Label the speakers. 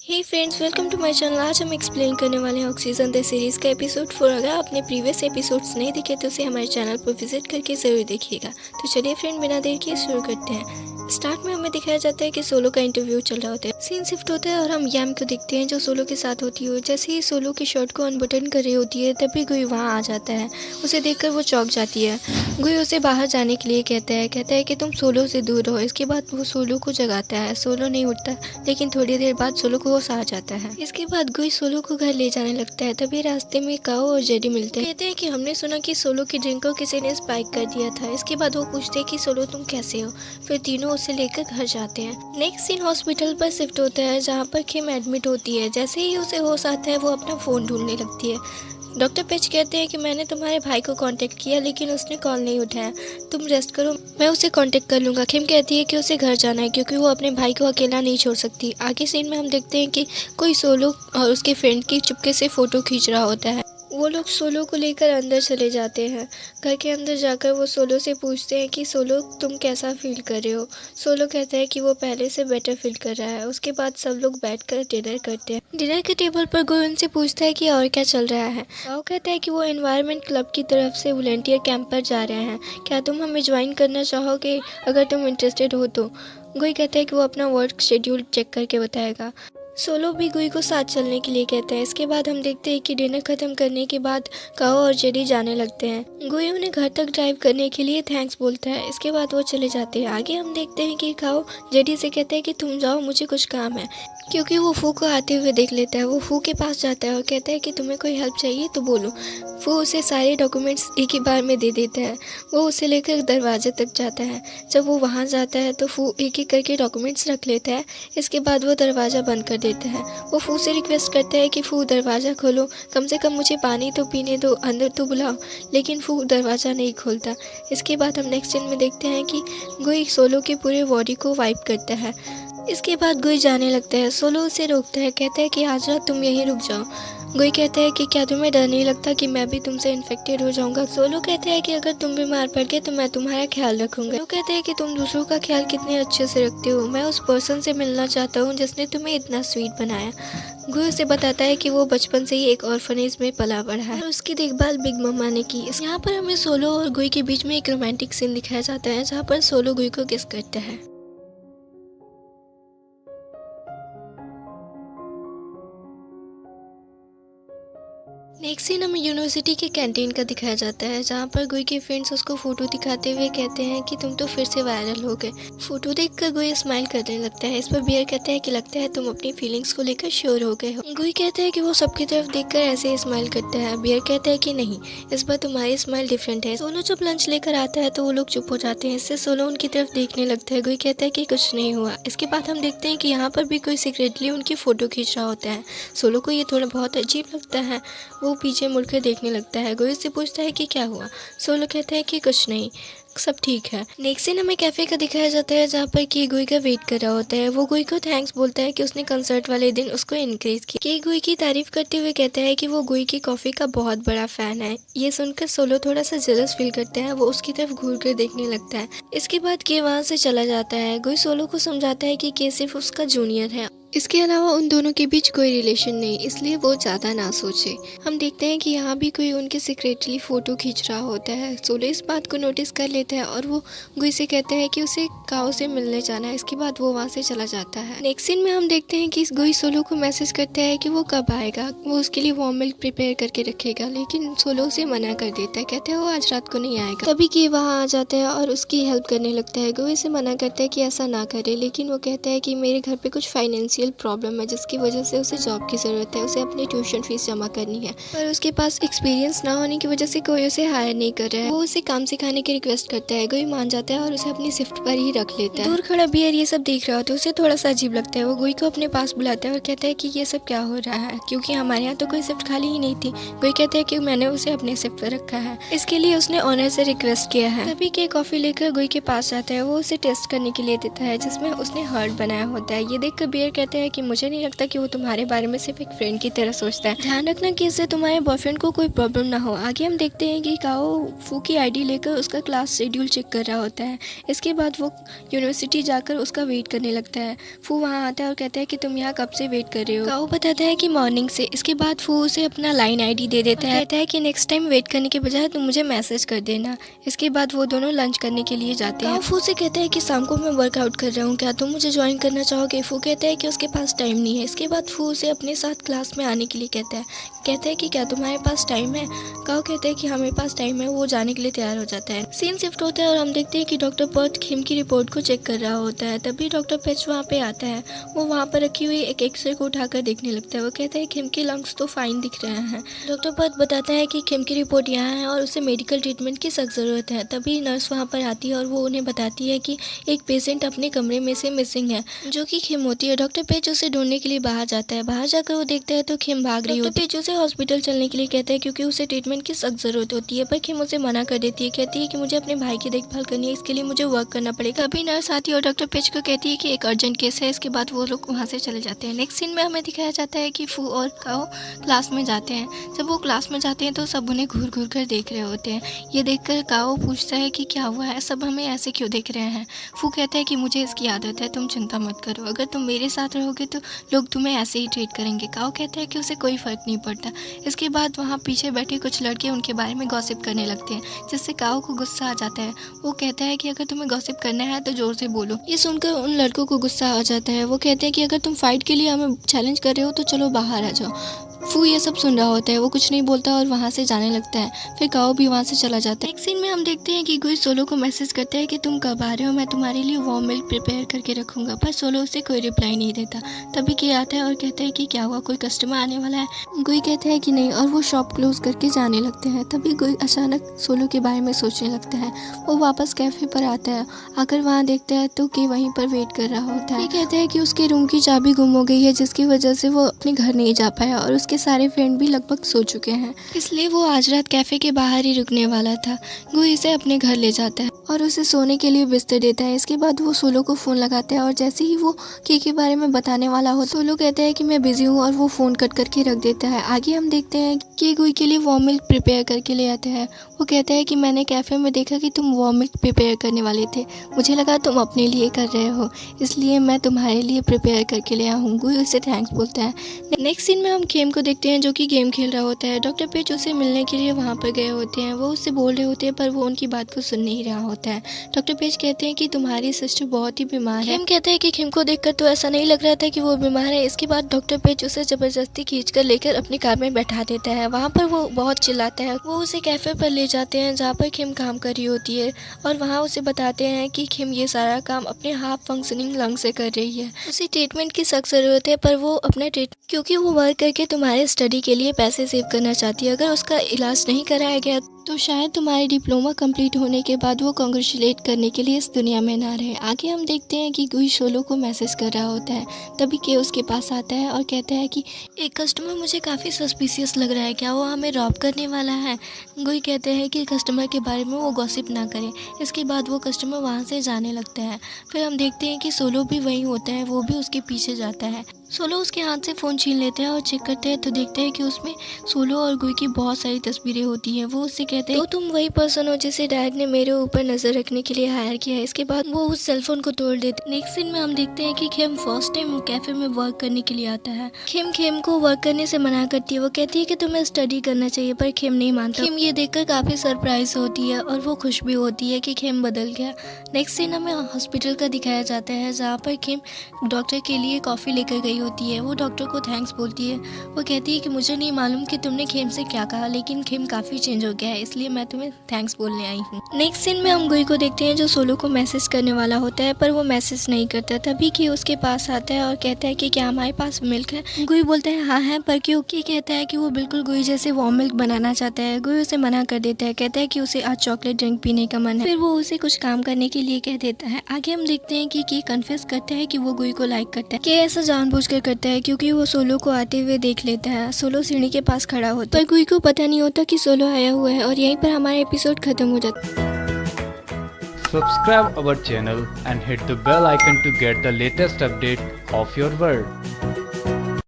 Speaker 1: Hey friends, welcome to my channel. आज हम explain करने वाले हैं ऑक्सीजन द सीरीज़ का एपिसोड 4। अगर आपने प्रीवियस एपिसोड्स नहीं देखे तो उसे हमारे चैनल पर विजिट करके ज़रूर देखिएगा। तो चलिए फ्रेंड, बिना देर किए शुरू करते हैं। स्टार्ट में हमें दिखाया जाता है कि सोलो का इंटरव्यू चल रहा होता है। सीन शिफ्ट होता है और हम याम को देखते हैं जो सोलो के साथ होती है। जैसे ही सोलो की शर्ट को अनबटन कर रही होती है तभी गुई वहाँ आ जाता है। उसे देखकर वो चौंक जाती है। गुई उसे बाहर जाने के लिए कहता है कि तुम सोलो से दूर रहो। इसके बाद वो सोलो को जगाता है। सोलो नहीं उठता, लेकिन थोड़ी देर बाद सोलो को होश आ जाता है। इसके बाद गुई सोलो को घर ले जाने लगता है। तभी रास्ते में काओ और जेडी मिलते हैं। कहते हैं कि हमने सुना कि सोलो की ड्रिंक को किसी ने स्पाइक कर दिया था। इसके बाद वो पूछते हैं कि सोलो तुम कैसे हो। फिर तीनों उसे लेकर घर जाते हैं। नेक्स्ट सीन हॉस्पिटल पर शिफ्ट होता है जहाँ पर किम एडमिट होती है। जैसे ही उसे होश आता है वो अपना फ़ोन ढूंढने लगती है। डॉक्टर पेच कहते हैं कि मैंने तुम्हारे भाई को कांटेक्ट किया लेकिन उसने कॉल नहीं उठाया। तुम रेस्ट करो, मैं उसे कांटेक्ट कर लूँगा। किम कहती है कि उसे घर जाना है क्योंकि वो अपने भाई को अकेला नहीं छोड़ सकती। आगे सीन में हम देखते हैं कि कोई सोलो और उसके फ्रेंड की चुपके से फ़ोटो खींच रहा होता है। वो लोग सोलो को लेकर अंदर चले जाते हैं। घर के अंदर जाकर वो सोलो से पूछते हैं कि सोलो तुम कैसा फील कर रहे हो। सोलो कहता है कि वो पहले से बेटर फील कर रहा है। उसके बाद सब लोग बैठकर डिनर करते हैं। डिनर के टेबल पर गुई उनसे पूछता है कि और क्या चल रहा है। वो कहता है कि वो एनवायरनमेंट क्लब की तरफ से वॉलंटियर कैंप पर जा रहे हैं। क्या तुम हमें ज्वाइन करना चाहोगे? अगर तुम इंटरेस्टेड हो तो। गुई कहता है कि वो अपना वर्क शेड्यूल चेक करके बताएगा। सोलो भी गुई को साथ चलने के लिए कहता है। इसके बाद हम देखते हैं कि डिनर खत्म करने के बाद काओ और जेडी जाने लगते हैं। गुई उन्हें घर तक ड्राइव करने के लिए थैंक्स बोलता है। इसके बाद वो चले जाते हैं। आगे हम देखते हैं कि काओ जेडी से कहता है कि तुम जाओ, मुझे कुछ काम है। क्योंकि वो फू को आते हुए देख लेता है। वो फू के पास जाता है और कहता है कि तुम्हें कोई हेल्प चाहिए तो बोलो। वो उसे सारे डॉक्यूमेंट्स एक ही बार में दे देता है। वो उसे लेकर दरवाजे तक जाता है। जब वो वहाँ जाता है तो फू एक एक करके डॉक्यूमेंट्स रख लेता है। इसके बाद वो दरवाज़ा बंद कर देता है। वो फू से रिक्वेस्ट करता है कि फू दरवाज़ा खोलो, कम से कम मुझे पानी तो पीने दो, अंदर तो बुलाओ। लेकिन फू दरवाज़ा नहीं खोलता। इसके बाद हम नेक्स्ट सीन में देखते हैं कि गुई सोलो के पूरे बॉडी को वाइप करता है। इसके बाद गुई जाने लगता है। सोलो उसे रोकता है, कहता है कि आज रात तुम यहीं रुक जाओ। गुई कहता है कि क्या तुम्हें डर नहीं लगता कि मैं भी तुमसे इन्फेक्टेड हो जाऊंगा। सोलो कहता है कि अगर तुम बीमार पड़ गए तो मैं तुम्हारा ख्याल रखूंगा। वो कहता है कि तुम दूसरों का ख्याल कितने अच्छे से रखते हो। मैं उस पर्सन से मिलना चाहता हूँ जिसने तुम्हें इतना स्वीट बनाया। गुई उसे बताता है कि वो बचपन से ही एक ऑर्फनेज में पला बढ़ा है और उसकी देखभाल बिग मम्मा ने की। यहाँ पर हमें सोलो और गुई के बीच में एक रोमांटिक सीन दिखाया जाता है जहाँ पर सोलो गुई को किस करता है। नेक्स्ट सीन हमें यूनिवर्सिटी के कैंटीन का दिखाया जाता है जहाँ पर गुई के फ्रेंड्स उसको फोटो दिखाते हुए कहते हैं कि तुम तो फिर से वायरल हो गए। फोटो देखकर गुई स्माइल करने लगता है। इस पर बियर कहता है कि लगता है तुम अपनी फीलिंग्स को लेकर श्योर हो गए हो। गुई कहता है कि वो सबकी तरफ देखकर ऐसे ही स्माइल करता है। बियर कहता है कि नहीं, इस बार तुम्हारी स्माइल डिफरेंट है। सोलो जब लंच लेकर आता है तो वो लोग चुप हो जाते हैं। इससे सोलो उनकी तरफ देखने लगता है। गुई कहता है कि कुछ नहीं हुआ। इसके बाद हम देखते हैं कि यहाँ पर भी कोई सीक्रेटली उनकी फोटो खींच रहा होता है। सोलो को ये थोड़ा बहुत अजीब लगता है। वो पीछे मुड़कर देखने लगता है। गुई से पूछता है कि क्या हुआ। सोलो कहता है कि कुछ नहीं, सब ठीक है। नेक्स्ट सीन हमें कैफे का दिखाया जाता है जहाँ पर की गुई का वेट कर रहा होता है। वो गुई को थैंक्स बोलता है कि उसने कंसर्ट वाले दिन उसको इनकरेज किया। की गुई की तारीफ करते हुए कहता है कि वो गुई की कॉफी का बहुत बड़ा फैन है। ये सुनकर सोलो थोड़ा सा जेलस फील करता है। वो उसकी तरफ घूर कर देखने लगता है। इसके बाद के वहाँ से चला जाता है। गुई सोलो को समझाता है कि के सिर्फ उसका जूनियर है, इसके अलावा उन दोनों के बीच कोई रिलेशन नहीं, इसलिए वो ज़्यादा ना सोचे। हम देखते हैं कि यहाँ भी कोई उनके सीक्रेटली फ़ोटो खींच रहा होता है। सोलो इस बात को नोटिस कर लेता है और वो गुई से कहता है कि उसे काओ से मिलने जाना है। इसके बाद वो वहाँ से चला जाता है। नेक्स्ट सीन में हम देखते हैं कि गुई सोलो को मैसेज करता है कि वो कब आएगा। वो उसके लिए वार्म मिल्क प्रिपेयर करके रखेगा, लेकिन सोलो उसे मना कर देता है। कहता है वो आज रात को नहीं आएगा। तभी कि वहाँ आ जाता है और उसकी हेल्प करने लगता है। गुई से मना करता है कि ऐसा ना करे, लेकिन वो कहता है कि मेरे घर पे कुछ फाइनेंशियल प्रॉब्लम है जिसकी वजह से उसे जॉब की ज़रूरत है। उसे अपनी ट्यूशन फीस जमा करनी है, पर उसके पास एक्सपीरियंस ना होने की वजह से कोई उसे हायर नहीं कर रहा है। वो उसे काम सिखाने की रिक्वेस्ट करता है। गुई मान जाता है और उसे अपनी शिफ्ट पर ही रख लेता है। दूर खड़ा बियर ये सब देख रहा होता है। उसे थोड़ा सा अजीब लगता है। वो गुई को अपने पास बुलाता है और कहता है कि ये सब क्या हो रहा है, क्योंकि हमारे यहाँ तो कोई शिफ्ट खाली ही नहीं थी। गुई कहता है कि मैंने उसे अपने शिफ्ट पर रखा है, इसके लिए उसने ऑनर से रिक्वेस्ट किया है। तभी के कॉफी लेकर गुई के पास जाता है। वो उसे टेस्ट करने के लिए देता है जिसमें उसने हार्ट बनाया होता है। ये देखकर बियर कहता कहते हैं कि मुझे नहीं लगता कि वो तुम्हारे बारे में सिर्फ एक फ्रेंड की तरह सोचता है, ध्यान रखना कि इससे तुम्हारे बॉयफ्रेंड को कोई प्रॉब्लम ना हो। आगे हम देखते हैं कि काओ फू की आईडी लेकर उसका क्लास शेड्यूल चेक कर रहा होता है। इसके बाद वो यूनिवर्सिटी जाकर उसका वेट करने लगता है। फू वहाँ आता है और कहता है कि तुम यहाँ कब से वेट कर रहे हो। काओ बताता है कि मॉर्निंग से। इसके बाद फू उसे अपना लाइन आईडी दे देता है, कहता है कि नेक्स्ट टाइम वेट करने के बजाय तुम मुझे मैसेज कर देना। इसके बाद वो दोनों लंच करने के लिए जाते हैं। फू से कहता है कि शाम को मैं वर्कआउट कर रहा हूँ, क्या तुम मुझे ज्वाइन करना चाहोगे। फू कहता है कि उसके पास टाइम नहीं है। इसके बाद फू उसे अपने साथ क्लास में आने के लिए कहता है कि क्या तुम्हारे पास टाइम है। काओ कहता है कि हमारे पास टाइम है। वो जाने के लिए तैयार हो जाता है। सीन शिफ्ट होता है और हम देखते हैं कि डॉक्टर पॉट खिम की रिपोर्ट को चेक कर रहा होता है। तभी डॉक्टर पेच वहाँ पे आता है। वो वहाँ पर रखी हुई एक एक्सरे को उठाकर देखने लगता है। वो कहता है खिम के लंग्स तो फाइन दिख रहे हैं। डॉक्टर पॉट बताता है कि खिम की रिपोर्ट यहाँ है और उसे मेडिकल ट्रीटमेंट की सख्त ज़रूरत है। तभी नर्स वहाँ पर आती है और वो उन्हें बताती है कि एक पेशेंट अपने कमरे में से मिसिंग है, जो कि खिम होती है। डॉक्टर पेच उसे ढूंढने के लिए बाहर जाता है। बाहर जाकर वो देखता है तो खिम भाग रही होती है। डॉक्टर पेच उसे हॉस्पिटल चलने के लिए कहता है क्योंकि उसे ट्रीटमेंट की सख्त ज़रूरत होती है, पर खिम उसे मना कर देती है। कहती है कि मुझे अपने भाई की देखभाल करनी है, इसके लिए मुझे वर्क करना पड़ेगा। अभी नर्स आती है और डॉक्टर पेच को कहती है कि एक अर्जेंट केस है। इसके बाद वो लोग वहाँ से चले जाते हैं। नेक्स्ट सीन में हमें दिखाया जाता है कि फू और काओ क्लास में जाते हैं। जब वो क्लास में जाते हैं तो सब उन्हें घूर घूर कर देख रहे होते हैं। ये देखकर काओ पूछता है कि क्या हुआ है, सब हमें ऐसे क्यों देख रहे हैं। फू कहता है कि मुझे इसकी आदत है, तुम चिंता मत करो, अगर तुम मेरे साथ रहोगे तो लोग तुम्हें ऐसे ही ट्रीट करेंगे। काओ कहता है कि उसे कोई फर्क नहीं पड़ता। इसके बाद वहाँ पीछे बैठे कुछ लड़के उनके बारे में गॉसिप करने लगते हैं, जिससे काओ को गुस्सा आ जाता है। वो कहता है कि अगर तुम्हें गॉसिप करना है तो जोर से बोलो। ये सुनकर उन लड़कों को गुस्सा आ जाता है। वो कहते हैं कि अगर तुम फाइट के लिए हमें चैलेंज कर रहे हो तो चलो बाहर आ जाओ। फू ये सब सुन रहा होता है। वो कुछ नहीं बोलता और वहाँ से जाने लगता है। फिर काओ भी वहाँ से चला जाता है। एक सीन में हम देखते हैं कि गुई सोलो को मैसेज करता है कि तुम कब आ रहे हो, मैं तुम्हारे लिए वार्म मिल्क प्रिपेयर करके रखूंगा, पर सोलो उसे कोई रिप्लाई नहीं देता। तभी के आता है और कहता है कि क्या हुआ, कोई कस्टमर आने वाला है। गुई कहता है कि नहीं और वो शॉप क्लोज करके जाने लगते हैं। तभी गुई अचानक सोलो के बारे में सोचने लगता है। वो वापस कैफे पर आता है। आकर वहाँ देखता है तो कि वहीं पर वेट कर रहा होता है। ये कहता है कि उसके रूम की चाबी गुम हो गई है, जिसकी वजह से वो अपने घर नहीं जा पाया और उसके सारे फ्रेंड भी लगभग सो चुके हैं, इसलिए वो आज रात कैफे के बाहर ही रुकने वाला था। गुई इसे अपने घर ले जाता है और उसे सोने के लिए बिस्तर देता है। इसके बाद वो सोलो को फ़ोन लगाता है और जैसे ही वो के बारे में बताने वाला हो, सोलो कहता है कि मैं बिजी हूँ और वो फ़ोन कट करके रख देता है। आगे हम देखते हैं कि गुई के लिए वार्म मिल्क प्रिपेयर करके ले आता है। वो कहता है कि मैंने कैफ़े में देखा कि तुम वार्म मिल्क प्रिपेयर करने वाले थे, मुझे लगा तुम अपने लिए कर रहे हो, इसलिए मैं तुम्हारे लिए प्रिपेयर करके ले आया हूँ। गुई उसे थैंक्स बोलता है। नेक्स्ट सीन में हम खेम को देखते हैं जो कि गेम खेल रहा होता है। डॉक्टर पेच उसे मिलने के लिए वहाँ पर गए होते हैं। वो उससे बोल रहे होते हैं पर वो उनकी बात को सुन नहीं रहा होता है। डॉक्टर पेच कहते हैं कि तुम्हारी सिस्टर बहुत ही बीमार है। खेम कहता है कि खेम को देखकर तो ऐसा नहीं लग रहा था कि वो बीमार है। इसके बाद डॉक्टर पेच उसे जबरदस्ती खींचकर लेकर अपनी कार में बैठा देता है। वहाँ पर वो बहुत चिल्लाता है। वो उसे कैफे पर ले जाते हैं जहाँ पर खेम काम कर रही होती है और वहाँ उसे बताते हैं कि खेम ये सारा काम अपने हाफ फंक्शनिंग लंग से कर रही है। उसे ट्रीटमेंट की सख्त ज़रूरत है, पर वो अपना क्योंकि वो वर्क करके तुम्हारे स्टडी के लिए पैसे सेव करना चाहती है। अगर उसका इलाज नहीं कराया गया तो शायद तुम्हारी डिप्लोमा कंप्लीट होने के बाद वो कांग्रेचुलेट करने के लिए इस दुनिया में ना रहे। आगे हम देखते हैं कि गुई सोलो को मैसेज कर रहा होता है। तभी के उसके पास आता है और कहता है कि एक कस्टमर मुझे काफ़ी सस्पिशियस लग रहा है, क्या वो हमें रॉब करने वाला है। गुई कहते हैं कि कस्टमर के बारे में वो गॉसिप ना करे। इसके बाद वो कस्टमर वहाँ से जाने लगता है। फिर हम देखते हैं कि सोलो भी वहीं होता है, वो भी उसके पीछे जाता है। सोलो उसके हाथ से फ़ोन छीन लेते हैं और चेक करते हैं तो देखते हैं कि उसमें सोलो और गुई की बहुत सारी तस्वीरें होती हैं। वो उससे कहते हैं तो तुम वही पर्सन हो जिसे डैड ने मेरे ऊपर नज़र रखने के लिए हायर किया है। इसके बाद वो उस सेलफोन को तोड़ देते। नेक्स्ट सीन में हम देखते हैं कि खेम फर्स्ट टाइम कैफे में वर्क करने के लिए आता है। खेम को वर्क करने से मना करती है। वो कहती है कि तुम्हें स्टडी करना चाहिए, पर खेम नहीं मानता। खेम ये देखकर काफ़ी सरप्राइज होती है और वो खुश भी होती है कि खेम बदल गया। नेक्स्ट सीन हमें हॉस्पिटल का दिखाया जाता है जहाँ पर खेम डॉक्टर के लिए कॉफ़ी लेकर गई होती है। वो डॉक्टर को थैंक्स बोलती है। वो कहती है कि मुझे नहीं मालूम कि तुमने खेम से क्या कहा, लेकिन खेम काफ़ी चेंज हो गया है, इसलिए मैं तुम्हें थैंक्स बोलने आई हूँ। नेक्स्ट सीन में हम गुई को देखते हैं जो सोलो को मैसेज करने वाला होता है, पर वो मैसेज नहीं करता। तभी कि उसके पास आता है और कहता है कि क्या हमारे पास मिल्क है। गुई बोलता है हाँ है, पर क्योंकि कहता है कि वो बिल्कुल गुई जैसे वार्म मिल्क बनाना चाहता है। गुई उसे मना कर देता है, कहता है कि उसे आज चॉकलेट ड्रिंक पीने का मन है। फिर वो उसे कुछ काम करने के लिए कह देता है। आगे हम देखते हैं कि कन्फेस करता है कि वो गुई को लाइक करता है। कि ऐसा जानबूझकर करता है क्योंकि वो सोलो को आते हुए देख लेता है। सोलो सीढ़ी के पास खड़ा होता है, पर गुई को पता नहीं होता कि सोलो आया हुआ है और यहीं पर हमारा एपिसोड खत्म हो जाता है।
Speaker 2: Subscribe our channel and hit the bell icon to get the latest update of your world.